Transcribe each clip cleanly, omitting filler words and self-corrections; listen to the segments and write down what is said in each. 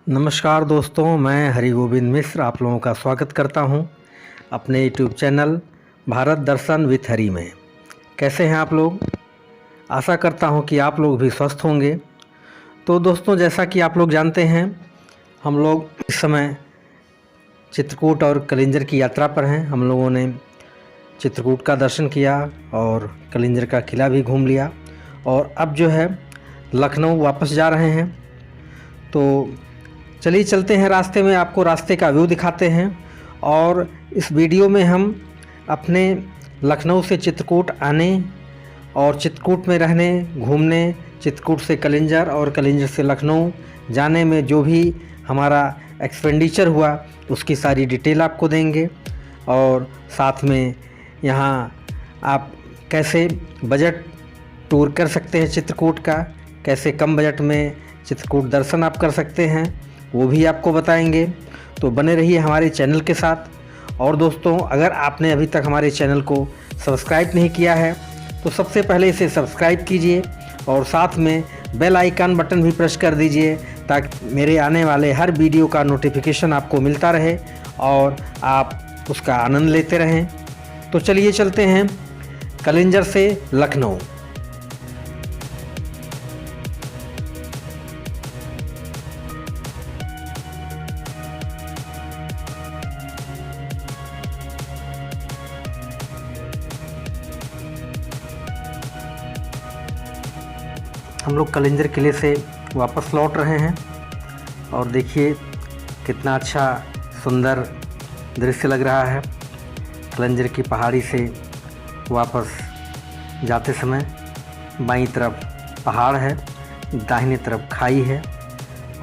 नमस्कार दोस्तों, मैं हरि गोविंद मिश्र आप लोगों का स्वागत करता हूं अपने YouTube channel Bharat Darshan with Hari में। कैसे हैं आप लोग? आशा करता हूं कि आप लोग भी स्वस्थ होंगे। तो दोस्तों, जैसा कि आप लोग जानते हैं, हम लोग इस समय चित्रकूट और कलिंजर की यात्रा पर हैं। हम लोगों ने चित्रकूट का दर्शन किया और कलिंजर का किला भी घूम लिया और अब जो है लखनऊ वापस जा रहे हैं। तो चलिए चलते हैं, रास्ते में आपको रास्ते का व्यू दिखाते हैं और इस वीडियो में हम अपने लखनऊ से चित्रकूट आने और चित्रकूट में रहने, घूमने, चित्रकूट से कलिंजर और कलिंजर से लखनऊ जाने में जो भी हमारा एक्सपेंडिचर हुआ उसकी सारी डिटेल आपको देंगे और साथ में यहाँ आप कैसे बजट टूर कर सकते हैं चित्रकूट का, कैसे कम बजट में चित्रकूट दर्शन आप कर सकते हैं, वो भी आपको बताएंगे। तो बने रहिए हमारे चैनल के साथ। और दोस्तों, अगर आपने अभी तक हमारे चैनल को सब्सक्राइब नहीं किया है तो सबसे पहले इसे सब्सक्राइब कीजिए और साथ में बेल आइकन बटन भी प्रेस कर दीजिए ताकि मेरे आने वाले हर वीडियो का नोटिफिकेशन आपको मिलता रहे और आप उसका आनंद लेते रहें। तो चलिए चलते हैं कलिंजर से लखनऊ। हम लोग कलिंजर किले से वापस लौट रहे हैं और देखिए कितना अच्छा सुंदर दृश्य लग रहा है। कलिंजर की पहाड़ी से वापस जाते समय बाईं तरफ पहाड़ है, दाहिने तरफ खाई है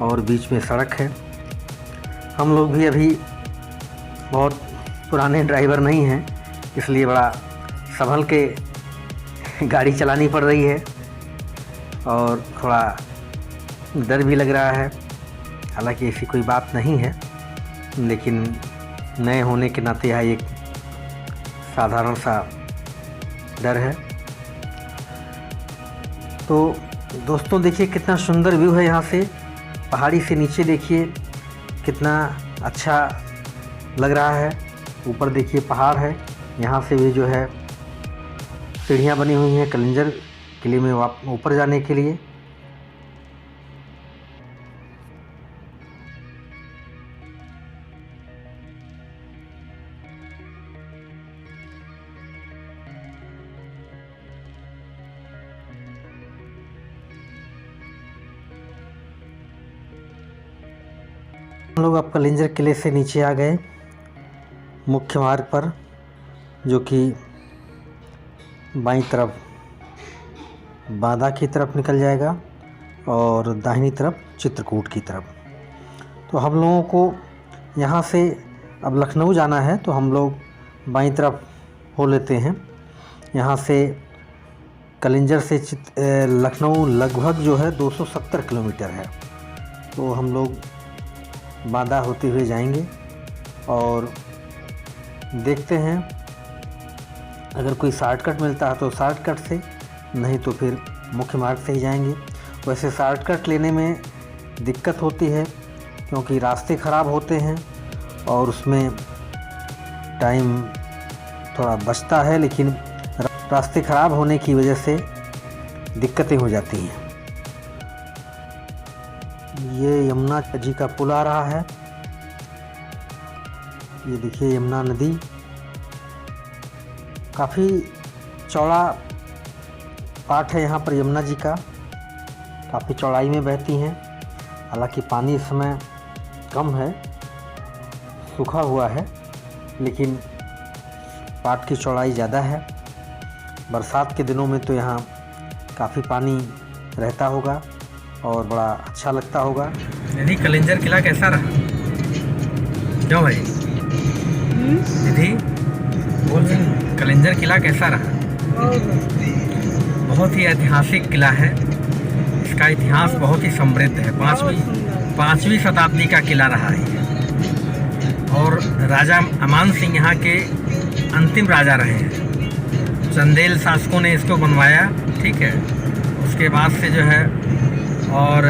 और बीच में सड़क है। हम लोग भी अभी बहुत पुराने ड्राइवर नहीं हैं, इसलिए बड़ा संभल के गाड़ी चलानी पड़ रही है और थोड़ा डर भी लग रहा है। हालांकि ऐसी कोई बात नहीं है, लेकिन नए होने के नाते यह एक साधारण सा डर है। तो दोस्तों देखिए कितना सुंदर व्यू है यहाँ से, पहाड़ी से नीचे देखिए कितना अच्छा लग रहा है। ऊपर देखिए पहाड़ है, यहाँ से भी जो है सीढ़ियाँ बनी हुई हैं कलिंजर किले में ऊपर जाने के लिए। हम लोग अब कलिंजर किले से नीचे आ गए मुख्य मार्ग पर, जो कि बाईं तरफ बांदा की तरफ निकल जाएगा और दाहिनी तरफ चित्रकूट की तरफ। तो हम लोगों को यहाँ से अब लखनऊ जाना है तो हम लोग बाईं तरफ हो लेते हैं। यहाँ से कलिंजर से लखनऊ लगभग जो है 270 किलोमीटर है। तो हम लोग बांदा होते हुए जाएंगे और देखते हैं अगर कोई शॉर्टकट मिलता है तो शॉर्टकट से, नहीं तो फिर मुख्य मार्ग से ही जाएंगे। वैसे शॉर्टकट लेने में दिक्कत होती है क्योंकि रास्ते ख़राब होते हैं और उसमें टाइम थोड़ा बचता है, लेकिन रास्ते ख़राब होने की वजह से दिक्कतें हो जाती हैं। ये यमुना जी का पुल आ रहा है, ये देखिए यमुना नदी काफ़ी चौड़ा पार्ट है यहाँ पर यमुना जी का, काफ़ी चौड़ाई में बहती हैं। हालांकि पानी इस समय कम है, सूखा हुआ है, लेकिन पार्ट की चौड़ाई ज़्यादा है। बरसात के दिनों में तो यहाँ काफ़ी पानी रहता होगा और बड़ा अच्छा लगता होगा। दीदी, कलिंजर किला कैसा रहा? क्यों भाई? दीदी बोल, कलिंजर किला कैसा रहा? बहुत ही ऐतिहासिक किला है, इसका इतिहास बहुत ही समृद्ध है। पाँचवीं शताब्दी का किला रहा है और राजा अमान सिंह यहाँ के अंतिम राजा रहे हैं। चंदेल शासकों ने इसको बनवाया, ठीक है। उसके बाद से जो है और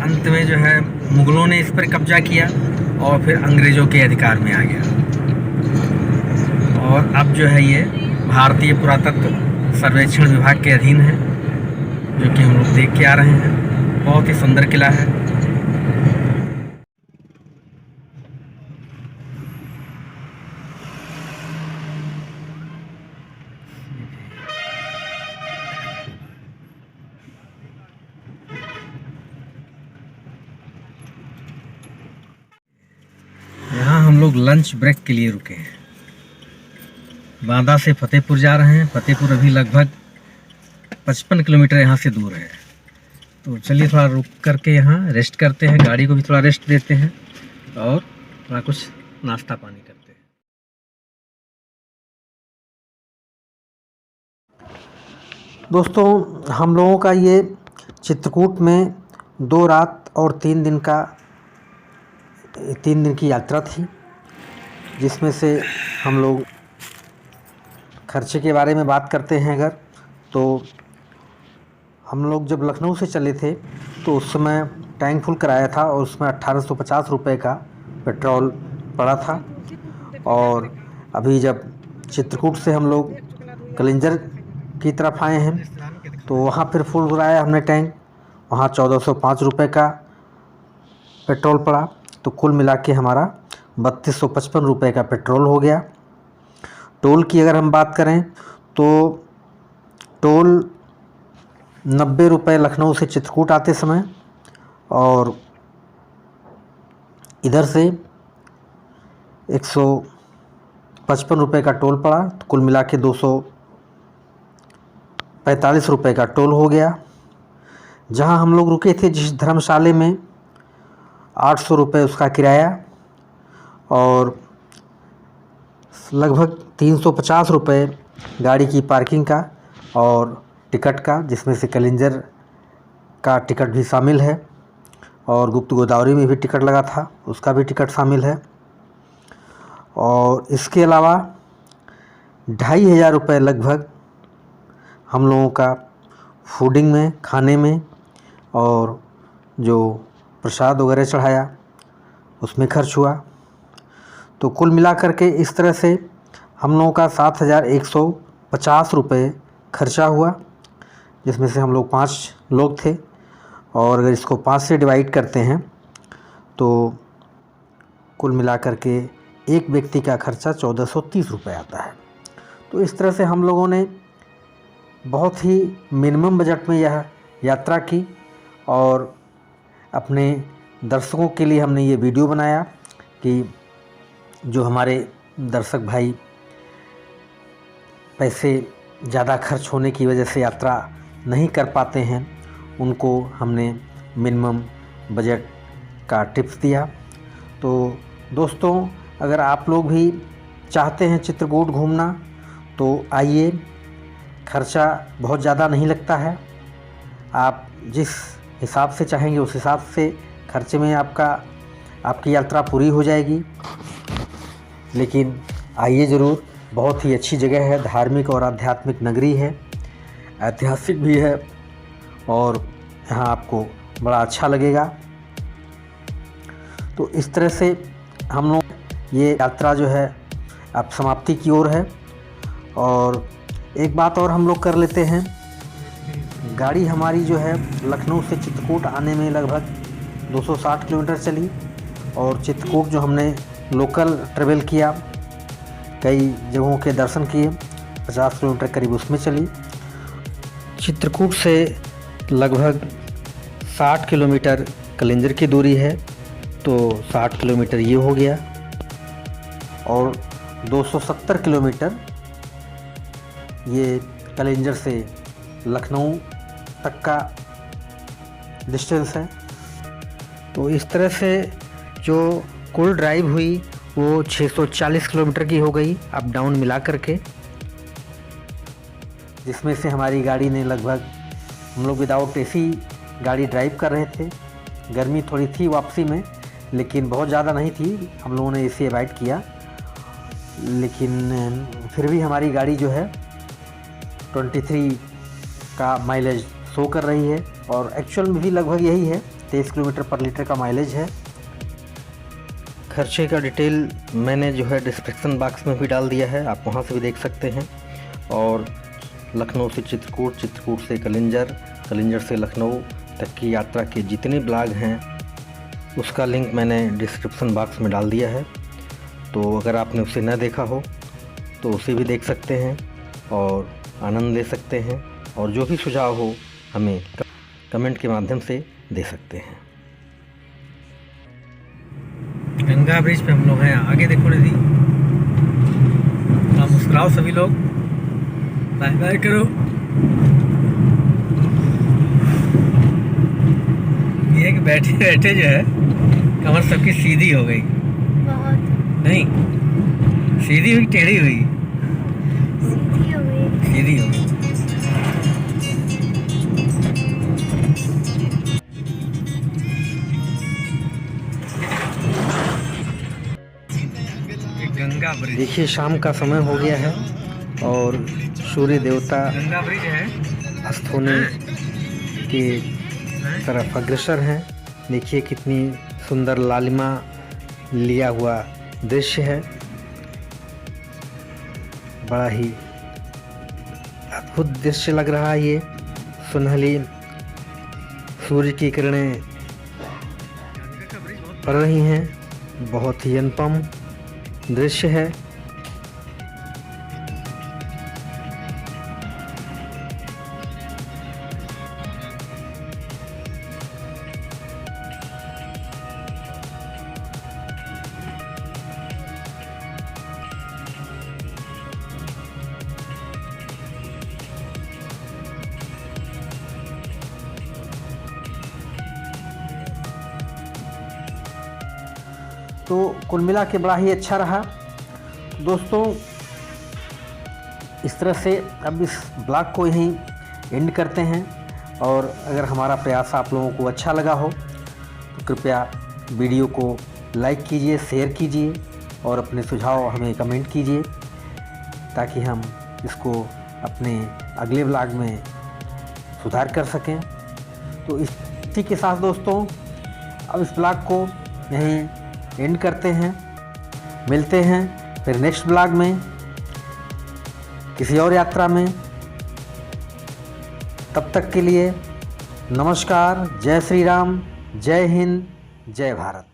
अंत में जो है मुग़लों ने इस पर कब्जा किया और फिर अंग्रेज़ों के अधिकार में आ गया। और अब जो है ये भारतीय पुरातत्व सर्वेक्षण विभाग के अधीन है, जो कि हम लोग देख के आ रहे हैं। बहुत ही सुंदर किला है। यहाँ हम लोग लंच ब्रेक के लिए रुके हैं। बांदा से फतेहपुर जा रहे हैं। फतेहपुर अभी लगभग 55 किलोमीटर यहाँ से दूर है। तो चलिए थोड़ा रुक करके यहाँ रेस्ट करते हैं, गाड़ी को भी थोड़ा रेस्ट देते हैं और थोड़ा कुछ नाश्ता पानी करते हैं। दोस्तों, हम लोगों का ये चित्रकूट में 2 रात और 3 दिन की यात्रा थी, जिसमें से हम लोग खर्चे के बारे में बात करते हैं अगर, तो हम लोग जब लखनऊ से चले थे तो उस समय टैंक फुल कराया था और उसमें 1850 रुपये का पेट्रोल पड़ा था। और अभी जब चित्रकूट से हम लोग कलिंजर की तरफ आए हैं तो वहाँ फिर फुल कराया हमने टैंक, वहाँ 1405 रुपये का पेट्रोल पड़ा। तो कुल मिला के हमारा 3255 रुपये का पेट्रोल हो गया। टोल की अगर हम बात करें तो टोल 90 रुपये लखनऊ से चित्रकूट आते समय और इधर से 155 रुपये का टोल पड़ा। तो कुल मिला के 245 रुपये का टोल हो गया। जहां हम लोग रुके थे जिस धर्मशाले में 800 रुपये उसका किराया और लगभग 350 रुपये गाड़ी की पार्किंग का और टिकट का, जिसमें से कलिंजर का टिकट भी शामिल है और गुप्त गोदावरी में भी टिकट लगा था, उसका भी टिकट शामिल है। और इसके अलावा 2500 रुपये लगभग हम लोगों का फूडिंग में, खाने में और जो प्रसाद वगैरह चढ़ाया उसमें खर्च हुआ। तो कुल मिलाकर के इस तरह से हम लोगों का 7150 रुपये खर्चा हुआ, जिसमें से हम लोग 5 लोग थे। और अगर इसको 5 से डिवाइड करते हैं तो कुल मिलाकर के एक व्यक्ति का खर्चा 1430 रुपये आता है। तो इस तरह से हम लोगों ने बहुत ही मिनिमम बजट में यह यात्रा की और अपने दर्शकों के लिए हमने ये वीडियो बनाया कि जो हमारे दर्शक भाई पैसे ज़्यादा खर्च होने की वजह से यात्रा नहीं कर पाते हैं, उनको हमने मिनिमम बजट का टिप्स दिया। तो दोस्तों, अगर आप लोग भी चाहते हैं चित्रकूट घूमना तो आइए, खर्चा बहुत ज़्यादा नहीं लगता है। आप जिस हिसाब से चाहेंगे उस हिसाब से खर्चे में आपकी यात्रा पूरी हो जाएगी। लेकिन आइए ज़रूर, बहुत ही अच्छी जगह है, धार्मिक और आध्यात्मिक नगरी है, ऐतिहासिक भी है और यहाँ आपको बड़ा अच्छा लगेगा। तो इस तरह से हम लोग ये यात्रा जो है अब समाप्ति की ओर है। और एक बात और हम लोग कर लेते हैं, गाड़ी हमारी जो है लखनऊ से चित्रकूट आने में लगभग 260 किलोमीटर चली और चित्रकूट जो हमने लोकल ट्रेवल किया, कई जगहों के दर्शन किए, 50 किलोमीटर करीब उसमें चली। चित्रकूट से लगभग 60 किलोमीटर कलिंजर की दूरी है, तो 60 किलोमीटर ये हो गया और 270 किलोमीटर ये कलिंजर से लखनऊ तक का डिस्टेंस है। तो इस तरह से जो कुल ड्राइव हुई वो 640 किलोमीटर की हो गई अप डाउन मिला करके, जिसमें से हमारी गाड़ी ने लगभग, हम लोग विदाउट एसी गाड़ी ड्राइव कर रहे थे। गर्मी थोड़ी थी वापसी में, लेकिन बहुत ज़्यादा नहीं थी, हम लोगों ने एसी अवॉइड किया। लेकिन फिर भी हमारी गाड़ी जो है 23 का माइलेज शो कर रही है और एक्चुअल में भी लगभग यही है 23 किलोमीटर पर लीटर का माइलेज है। खर्चे का डिटेल मैंने जो है डिस्क्रिप्शन बॉक्स में भी डाल दिया है, आप वहां से भी देख सकते हैं। और लखनऊ से चित्रकूट, चित्रकूट से कलिंजर, कलिंजर से लखनऊ तक की यात्रा के जितने ब्लॉग हैं उसका लिंक मैंने डिस्क्रिप्शन बॉक्स में डाल दिया है। तो अगर आपने उसे न देखा हो तो उसे भी देख सकते हैं और आनंद ले सकते हैं, और जो भी सुझाव हो हमें कमेंट के माध्यम से दे सकते हैं। गंगा ब्रिज पे हम लोग हैं, आगे देखो रिद्धि, आप मुस्कुराओ सभी लोग, बाय बाय करो। ये कि बैठे बैठे जो है कमर सबकी सीधी हो गई, बहुत नहीं सीधी हुई, टेढ़ी हुई, सीधी हो गई। सीधी हो गई। गंगा ब्रिज, देखिए शाम का समय हो गया है और सूर्य देवता गंगा ब्रिज है अस्त होने की तरफ अग्रसर हैं। देखिए कितनी सुंदर लालिमा लिया हुआ दृश्य है, बड़ा ही अद्भुत दृश्य लग रहा है। ये सुनहली सूर्य की किरणें पड़ रही हैं, बहुत ही अनुपम दृश्य है। तो कुल मिला के बड़ा ही अच्छा रहा दोस्तों। इस तरह से अब इस ब्लॉग को यहीं एंड करते हैं, और अगर हमारा प्रयास आप लोगों को अच्छा लगा हो तो कृपया वीडियो को लाइक कीजिए, शेयर कीजिए और अपने सुझाव हमें कमेंट कीजिए, ताकि हम इसको अपने अगले ब्लॉग में सुधार कर सकें। तो इसी के साथ दोस्तों अब इस ब्लॉग को यहीं एंड करते हैं, मिलते हैं फिर नेक्स्ट ब्लॉग में किसी और यात्रा में। तब तक के लिए नमस्कार, जय श्री राम, जय हिंद, जय भारत।